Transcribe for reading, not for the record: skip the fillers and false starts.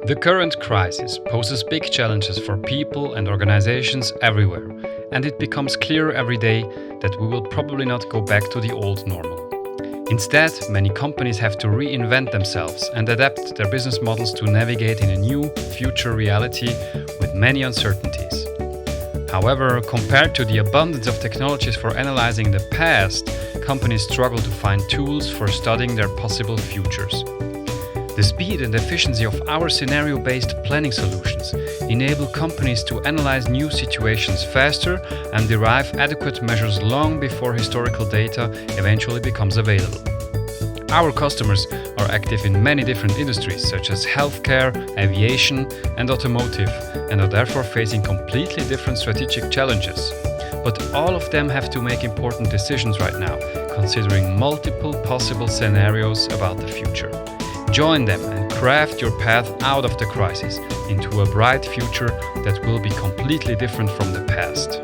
The current crisis poses big challenges for people and organizations everywhere, and it becomes clearer every day that we will probably not go back to the old normal. Instead, many companies have to reinvent themselves and adapt their business models to navigate in a new future reality with many uncertainties. However, compared to the abundance of technologies for analyzing the past, companies struggle to find tools for studying their possible futures. The speed and efficiency of our scenario-based planning solutions enable companies to analyze new situations faster and derive adequate measures long before historical data eventually becomes available. Our customers are active in many different industries such as healthcare, aviation and automotive, and are therefore facing completely different strategic challenges. But all of them have to make important decisions right now, considering multiple possible scenarios about the future. Join them and craft your path out of the crisis into a bright future that will be completely different from the past.